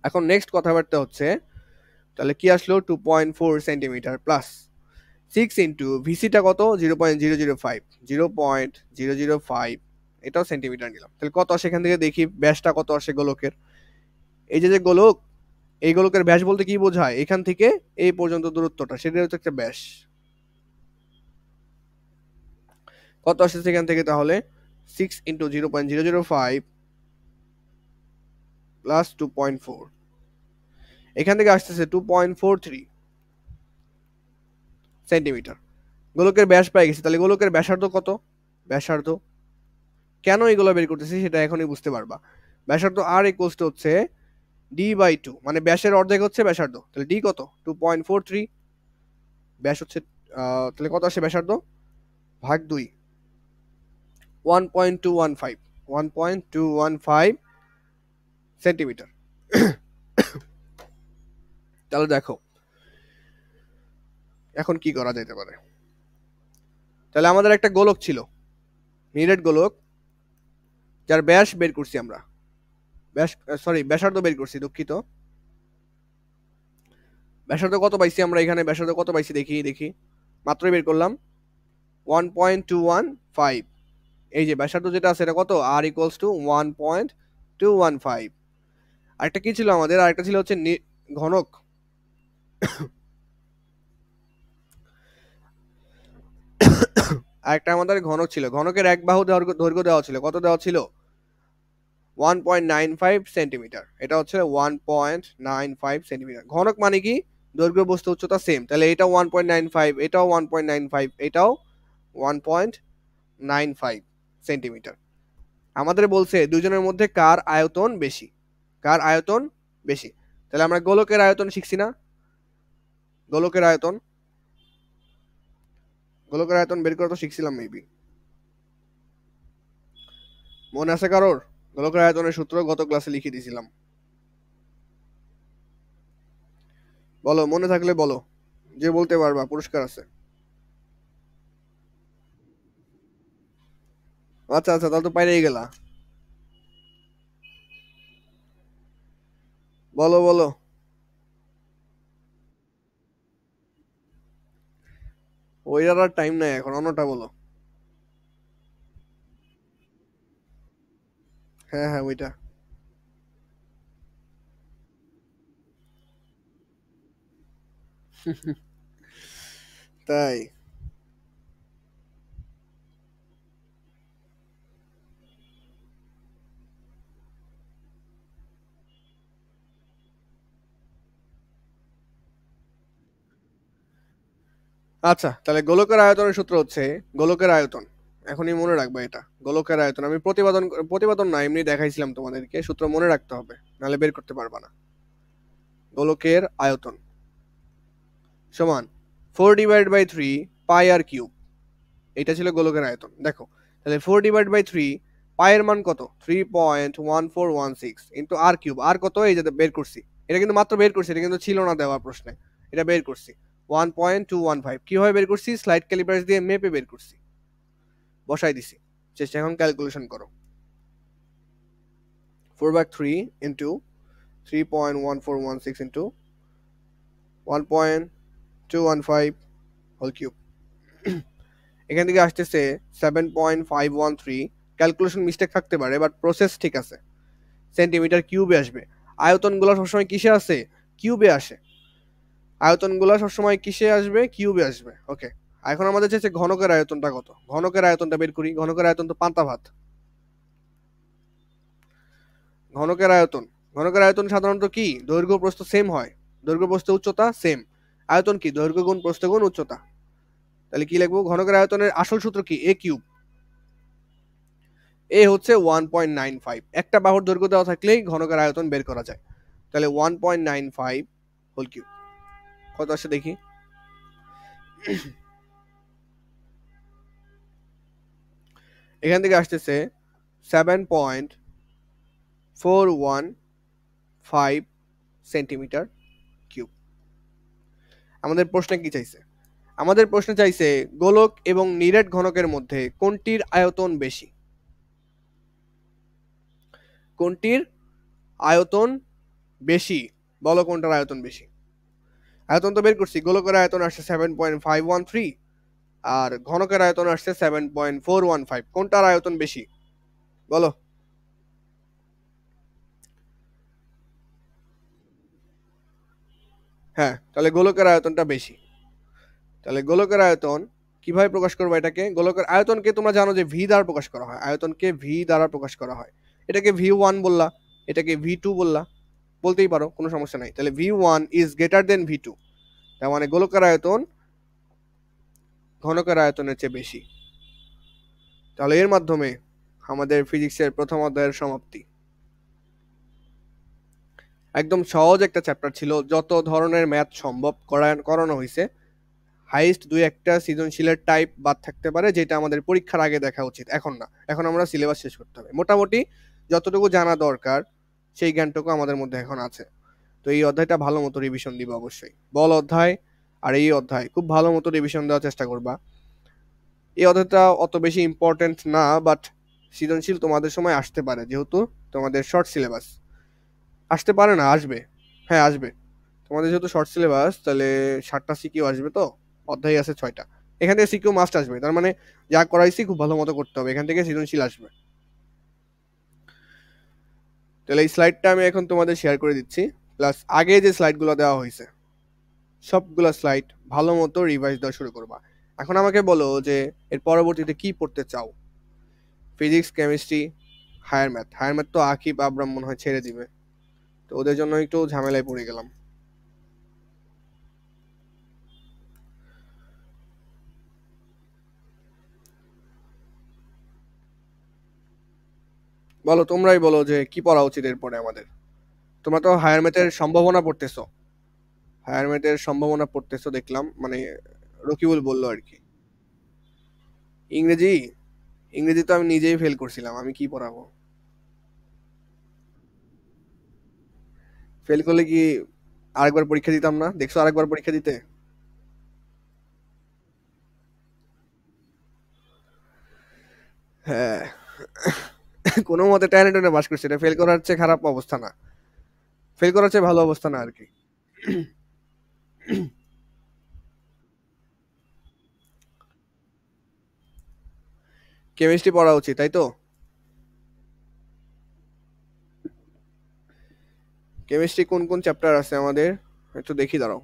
এখন নেক্সট কথাবার্তা হচ্ছে, তাহলে কি আসলো? 2.4 সেন্টিমিটার প্লাস 6 ইন্টু ভিসিটা কত 0.005, 0.005, এটাও সেন্টিমিটার নিলাম। তাহলে কত আসে এখান থেকে দেখি, ব্যাসটা কত আসে গোলকের। এই যে গোলক, এই গোলকের ব্যাস বলতে কি বোঝায়, এখান থেকে এই পর্যন্ত দূরত্বটা, সেটা হচ্ছে একটা ব্যাস। কত আসছে এখান থেকে তাহলে 6 ইন্টু 0.005 প্লাস 2.4, এখান থেকে আসতেছে 2.43 সেন্টিমিটার। গোলকের ব্যাস পেয়ে গেছি, তাহলে গোলকের ব্যাসার্ধ কত, ব্যাসার্ধ কেন এগুলো বের করতেছি সেটা এখনই বুঝতে পারবা। ব্যাসার্ধ আর ইকুয়ালস টু হচ্ছে d/2, মানে ব্যাসের অর্ধেক হচ্ছে ব্যাসার্ধ, তাহলে d কত 2.43, ব্যাস হচ্ছে তাহলে কত আসে ব্যাসার্ধ ভাগ 2, 1.215, 1.215 সেন্টিমিটার। তাহলে দেখো এখন কি করা যেতে পারে। তাহলে আমাদের একটা গোলক ছিল, নিরেট গোলক, যার ব্যাস বের করছি আমরা, ব্যাস সরি ব্যাসার্ধ বের করছি, দুঃখিত। ব্যাসার্ধ কত পাইছি আমরা এখানে, ব্যাসার্ধ কত পাইছি দেখি দেখি, মাত্রই বের করলাম 1.215। এই যে ব্যাসার্ধ যেটা আছে এটা কত, আর ইকুয়ালস টু 1.215। আরেকটা কি ছিল আমাদের, আরেকটা ছিল হচ্ছে ঘনক। আরেকটা আমাদের ঘনক ছিল, ঘনকের এক বাহু দৈর্ঘ্য দেওয়া ছিল, কত দেওয়া ছিল 1.95 সেন্টিমিটার, এটা হচ্ছে 1.95 সেন্টিমিটার। ঘনক মানে কি, দৈর্ঘ্য বস্তু উচ্চতা সেম, তাহলে এটা 1.95, এটাও 1.95, এটাও 1.95 সেন্টিমিটার। আমাদের বলছে দুজনের মধ্যে কার আয়তন বেশি, কার আয়তন বেশি। তাহলে আমরা গোলকের আয়তন শিখছি না, গোলকের আয়তন, গোলকের আয়তন বের করা তো শিখছিলাম মেবি, মনে আছে কারোর? গোলকের আয়তনের সূত্র গত ক্লাসে লিখে দিয়েছিলাম, বলো মনে থাকলে বলো, যে বলতে পারবা পুরস্কার আছে। আচ্ছা আচ্ছা, তাহলে তো পাইরেই গেলা, বলো বলো। ওইটার আর টাইম নাই এখন, অন্যটা বলো। হ্যাঁ হ্যাঁ ওইটা। তাই? আচ্ছা, তাহলে গোলকের আয়তনের সূত্র হচ্ছে, গোলকের আয়তন এখনই মনে রাখবা, এটা গোলকের আয়তন আমি প্রতিপাদন, প্রতিপাদন না এমনি দেখাইছিলাম তোমাদেরকে, সূত্র মনে রাখতে হবে, নাহলে বের করতে পারবা না। গোলকের আয়তন সমান 4/3 পাই আর কিউব, এটা ছিল গোলকের আয়তন। দেখো তাহলে 4/3, পায়ের মান কত 3.1416 ইন্টু আর কিউব, আর কত এই যে বের করছি, এটা কিন্তু মাত্র বের করছি, এটা কিন্তু ছিল না দেওয়া প্রশ্নে, এটা বের করছি 1.215। কিভাবে বের করছি, স্লাইড ক্যালিপার্স দিয়ে মেপে বের করছি, বসাই দিছি, চেষ্টা এখন ক্যালকুলেশন করো। 4/3 ইন্টু 3.1416 ইন্টু 1.215 হোল কিউব, এখান থেকে আসতেছে 7.513। ক্যালকুলেশন মিস্টেক থাকতে পারে বাট প্রসেস ঠিক আছে, সেন্টিমিটার কিউবে আসবে। আয়তনগুলো সবসময় কিসে আসে, কিউবে আসে, আয়তনগুলো সবসময় কিসে আসবে, কিউবে আসবে। ওকে, এখন আমাদের চাইছে ঘনকের আয়তনটা কত, ঘনকের আয়তনটা বের করি। ঘনকের আয়তন তো পান্তা ভাত। ঘনকের আয়তন, ঘনকের আয়তন সাধারণত কি, দৈর্ঘ্য প্রস্থ সেম হয়, দৈর্ঘ্য প্রস্থ উচ্চতা সেম, আয়তন কি দৈর্ঘ্য গুণ প্রস্থ গুণ উচ্চতা। তাহলে কি লিখবো, ঘনকের আয়তনের আসল সূত্র কি, এ কিউব, এ হচ্ছে 1.95, একটা বাহুর দৈর্ঘ্য দেওয়া থাকলেই ঘনকের আয়তন বের করা যায়। তাহলে 1.95 হোল কিউব, কত আসে দেখি। এখান থেকে আসতেছে 7.415 সেন্টিমিটার কিউব। আমাদের প্রশ্নে কি চাইছে, আমাদের প্রশ্নে চাইছে গোলক এবং নিরেট ঘনকের মধ্যে কোনটির আয়তন বেশি, কোনটির আয়তন বেশি, বলো কোনটার আয়তন বেশি। আয়তন তো বের করছি, গোলকের আয়তন আসছে 7.513 আর ঘনকের আয়তন আসছে 7.415। কোনটার আয়তন বেশি বলো? হ্যাঁ, তাহলে গোলকের আয়তনটা বেশি। তাহলে গোলকের আয়তন কিভাবে প্রকাশ করবো এটাকে? গোলকের আয়তনকে তোমরা জানো যে ভি দ্বারা প্রকাশ করা হয়, আয়তনকে ভি দ্বারা প্রকাশ করা হয়। এটাকে ভি 1 বললা, এটাকে ভি 2 বললা, বলতেই পারো, কোনো সমস্যা নাই। তাহলে V 1 is greater than V 2, তার মানে গোলকের আয়তন ঘনকের আয়তনের চেয়ে বেশি। তাহলে এর মাধ্যমে আমাদের ফিজিক্সের প্রথম অধ্যায়ের সমাপ্তি। একদম সহজ একটা চ্যাপ্টার ছিল, যত ধরনের ম্যাথ সম্ভব করানো হয়েছে। হাইস্ট দুই একটা সৃজনশীলের টাইপ বাদ থাকতে পারে, যেটা আমাদের পরীক্ষার আগে দেখা উচিত, এখন না। এখন আমরা সিলেবাস শেষ করতে হবে। মোটামুটি যতটুকু জানা দরকার সেই জ্ঞানটুকু আমাদের মধ্যে এখন আছে। তো এই অধ্যায়টা ভালো মতো রিভিশন দিবা অবশ্যই। বল অধ্যায় আর এই অধ্যায় খুব ভালো মতো রিভিশন দেওয়ার চেষ্টা করবা। এই অধ্যায়টা অত বেশি ইম্পর্টেন্ট না, বাট সৃজনশীল তোমাদের সময় আসতে পারে, যেহেতু তোমাদের শর্ট সিলেবাস। আসতে পারে না, আসবে। হ্যাঁ আসবে। তোমাদের যেহেতু শর্ট সিলেবাস, তাহলে 7টা সিকিউ আসবে, তো অধ্যায় আছে 6টা। এখান থেকে সিকিউ মাস্ট আসবে, তার মানে যা করাইছি খুব ভালো মতো করতে হবে, এখান থেকে সৃজনশীল আসবে। তাহলে এই স্লাইডটা আমি এখন তোমাদের শেয়ার করে দিচ্ছি, প্লাস আগে যে স্লাইডগুলো দেওয়া হয়েছে সবগুলো স্লাইড ভালো মতো রিভাইজ দেওয়া শুরু করবা। এখন আমাকে বলো যে এর পরবর্তীতে কি পড়তে চাও? Physics, chemistry, higher math. Higher math তো আকিব আবরাম মনে হয় ছেড়ে দিবে, তো ওদের জন্য একটু ঝামেলায় পড়ে গেলাম। বলো, তোমরাই বলো যে কি পড়া উচিত এরপরে আমাদের। তোমরা তো হায়ার ম্যাথের সম্ভাবনা পড়তেছো, হায়ার ম্যাথের সম্ভাবনা পড়তেছো দেখলাম, মানে রকিবুল বললো আর কি। ইংরেজি, ইংরেজি তো আমি নিজেই ফেল করছিলাম, আমি কি পড়াবো? ফেল করলে কি আরেকবার পরীক্ষা দিতাম না? দেখছো আরেকবার পরীক্ষা দিতে। হ্যাঁ, কোনো মতে টেনে টেনে পাস করছি, এটা ফেল করার চেয়ে খারাপ অবস্থা না, ফেল করার চেয়ে ভালো অবস্থা না আর কি। কেমিস্ট্রি পড়া উচিত তাই তো? কেমিস্ট্রি কোন কোন চ্যাপ্টার আছে আমাদের একটু দেখি, দাঁড়াও।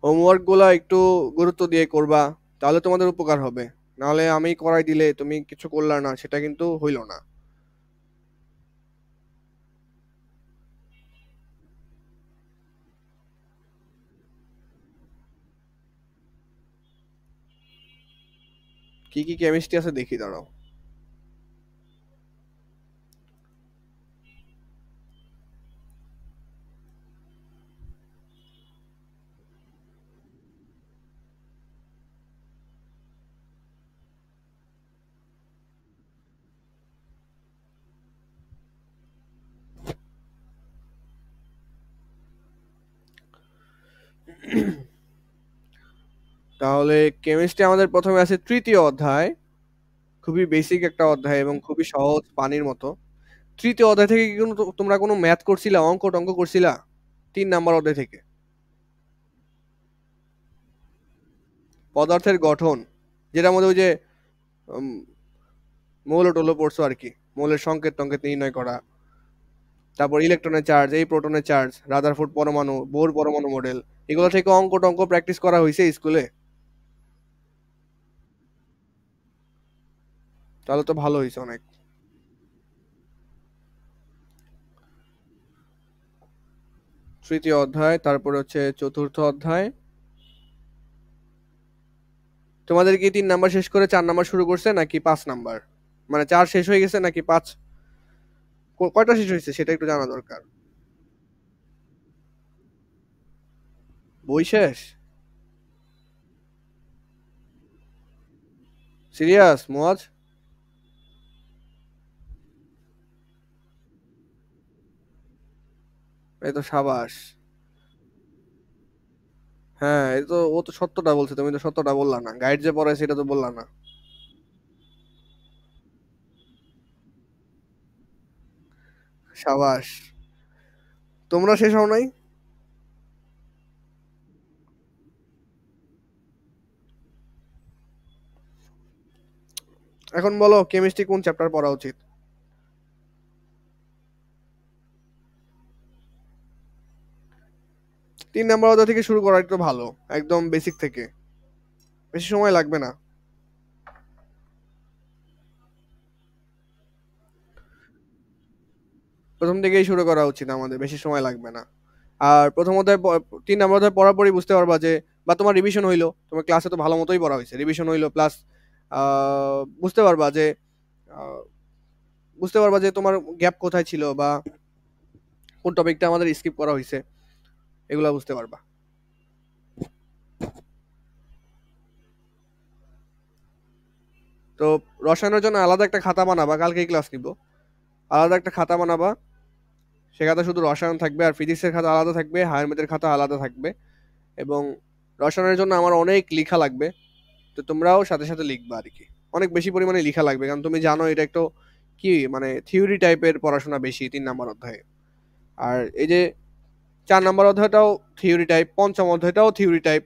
হোমওয়ার্ক গুলা একটু গুরুত্ব দিয়ে করবা, তাহলে তোমাদের উপকার হবে। নাহলে আমি করাই দিলে তুমি কিছু করলা না, সেটা কিন্তু হইল না। কি কি কেমিস্ট্রি আছে দেখি, দাঁড়াও। তাহলে কেমিস্ট্রি আমাদের প্রথমে আছে তৃতীয় অধ্যায়, খুবই বেসিক একটা অধ্যায় এবং খুবই সহজ, পানির মতো। তৃতীয় অধ্যায় থেকে কি কোনো তোমরা কোনো ম্যাথ করছিলা, অঙ্ক টঙ্ক করছিলা? 3 নাম্বার অধ্যায় থেকে পদার্থের গঠন, যেটার মধ্যে ওই যে উম, মৌল টৌল পড়ছো আর কি, মৌলের সংকেত টঙ্কেত নির্ণয় করা, তারপর ইলেকট্রনের চার্জ, এই প্রোটনের চার্জ, রাদারফোর্ড পরমাণু, বোর পরমাণু মডেল, এগুলো থেকে অঙ্ক টঙ্ক প্র্যাকটিস করা হয়েছে স্কুলে। তাহলে তো ভালো হয়েছে অনেক। তৃতীয় অধ্যায়, তারপর হচ্ছে চতুর্থ অধ্যায়। তোমাদের কি 3 নাম্বার শেষ করে 4 নাম্বার শুরু করছে নাকি 5 নাম্বার? মানে 4 শেষ হয়ে গেছে নাকি 5? কয়টা শেষ হয়েছে সেটা একটু জানা দরকার। বই শেষ? সিরিয়াস মুয়াজ? এই তো সাবাস। হ্যাঁ, এই তো ও তো সত্যটা বলছে, তুমি তো সত্যটা বললা না, গাইড যে পড়ায় সেটা তো বললা না। সাবাস। তোমরা শেষ হও নাই? এখন বলো কেমিস্ট্রি কোন চ্যাপ্টার পড়া উচিত? 3 নাম্বার অধ্যায় থেকে শুরু করা একটু ভালো, একদম বেসিক থেকে, বেশি সময় লাগবে না। প্রথম থেকেই শুরু করা উচিত আমাদের, বেশি সময় লাগবে না। আর প্রথম অধ্যায় 3 নাম্বার অধ্যায় পড়ার পরই বুঝতে পারবা যে, বা তোমার রিভিশন হইলো, তোমার ক্লাসে তো ভালো মতোই পড়া হয়েছে, রিভিশন হইলো প্লাস বুঝতে পারবা যে আহ, বুঝতে পারবা যে তোমার গ্যাপ কোথায় ছিল, বা কোন টপিকটা আমাদের স্কিপ করা হয়েছে, এগুলা বুঝতে পারবা। তো রসায়নের জন্য আলাদা একটা খাতা বানাবা, কালকেই ক্লাস নিব। আলাদা একটা খাতা বানাবা, সে খাতা শুধু রসায়ন থাকবে, আর ফিজিক্সের খাতা আলাদা থাকবে, হায়ার ম্যাথের খাতা আলাদা থাকবে। এবং রসায়নের জন্য আমার অনেক লেখা লাগবে, তো তোমরাও সাথে সাথে লিখবা আর কি। অনেক বেশি পরিমাণে লেখা লাগবে, কারণ তুমি জানো এটা একটু কি মানে থিওরি টাইপের পড়াশোনা বেশি 3 নাম্বার অধ্যায়ে। আর এই যে 4 নাম্বার অধ্যায়টাও থিওরি টাইপ, পঞ্চম অধ্যায়টাও থিওরি টাইপ।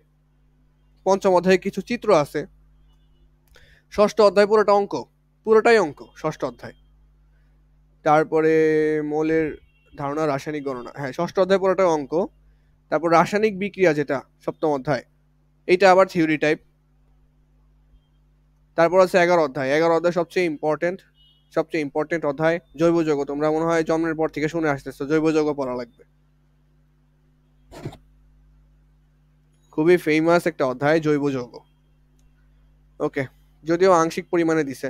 পঞ্চম অধ্যায়ে কিছু চিত্র আছে। ষষ্ঠ অধ্যায় পুরোটা অঙ্ক, পুরোটাই অঙ্ক ষষ্ঠ অধ্যায়। তারপরে মৌলের ধারণা, রাসায়নিক গণনা, হ্যাঁ ষষ্ঠ অধ্যায় পুরোটাই অঙ্ক। তারপর রাসায়নিক বিক্রিয়া যেটা সপ্তম অধ্যায়, এইটা আবার থিওরি টাইপ। তারপর আছে 11 অধ্যায়, 11 অধ্যায় সবচেয়ে ইম্পর্টেন্ট অধ্যায়, জৈব যৌগ। তোমরা মনে হয় জন্মের পর থেকে শুনে আসতেছো জৈব যৌগ পড়া লাগবে, খুবই ফেমাস একটা অধ্যায় জৈব যৌগ। ওকে, যদিও আংশিক পরিমাণে দিছে,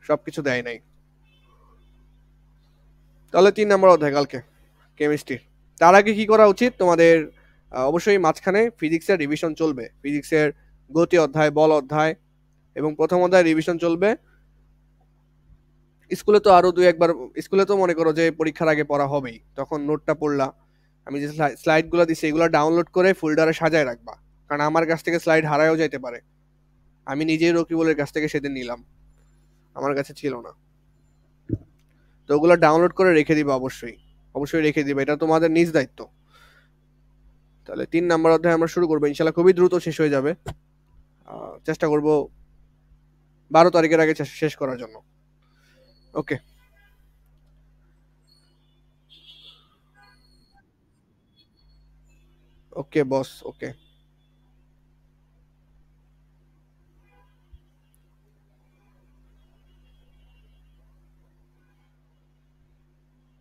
সবকিছু দেয় নাই। তাহলে 3 নাম্বার অধ্যায় কালকে কেমিস্ট্রি। তার আগে কি করা উচিত তোমাদের? অবশ্যই মাঝখানে ফিজিক্সের রিভিশন চলবে, ফিজিক্সের গতি অধ্যায়, বল অধ্যায়, এবং প্রথম অধ্যায় রিভিশন চলবে। স্কুলে তো আরো দুই একবার, স্কুলে তো মনে করো যে পরীক্ষার আগে পড়া হবেই, তখন নোটটা পড়লা। আমি যে স্লাইড গুলো দিচ্ছি এগুলো ডাউনলোড করে ফোল্ডারে সাজায় রাখবা, কারণ আমার কাছ থেকে স্লাইড হারায়ও যাইতে পারে। আমি নিজেই রকিবুলের কাছ থেকে সেদিন নিলাম, আমার কাছে ছিল না। তো ওগুলো ডাউনলোড করে রেখে দিবা, অবশ্যই অবশ্যই রেখে দিবা, এটা তোমাদের নিজ দায়িত্ব। তাহলে 3 নাম্বার অধ্যায় আমরা শুরু করবো ইনশাল্লাহ, খুবই দ্রুত শেষ হয়ে যাবে। চেষ্টা করব 12 তারিখের আগে শেষ করার জন্য। ওকে। ওকে বস, ওকে।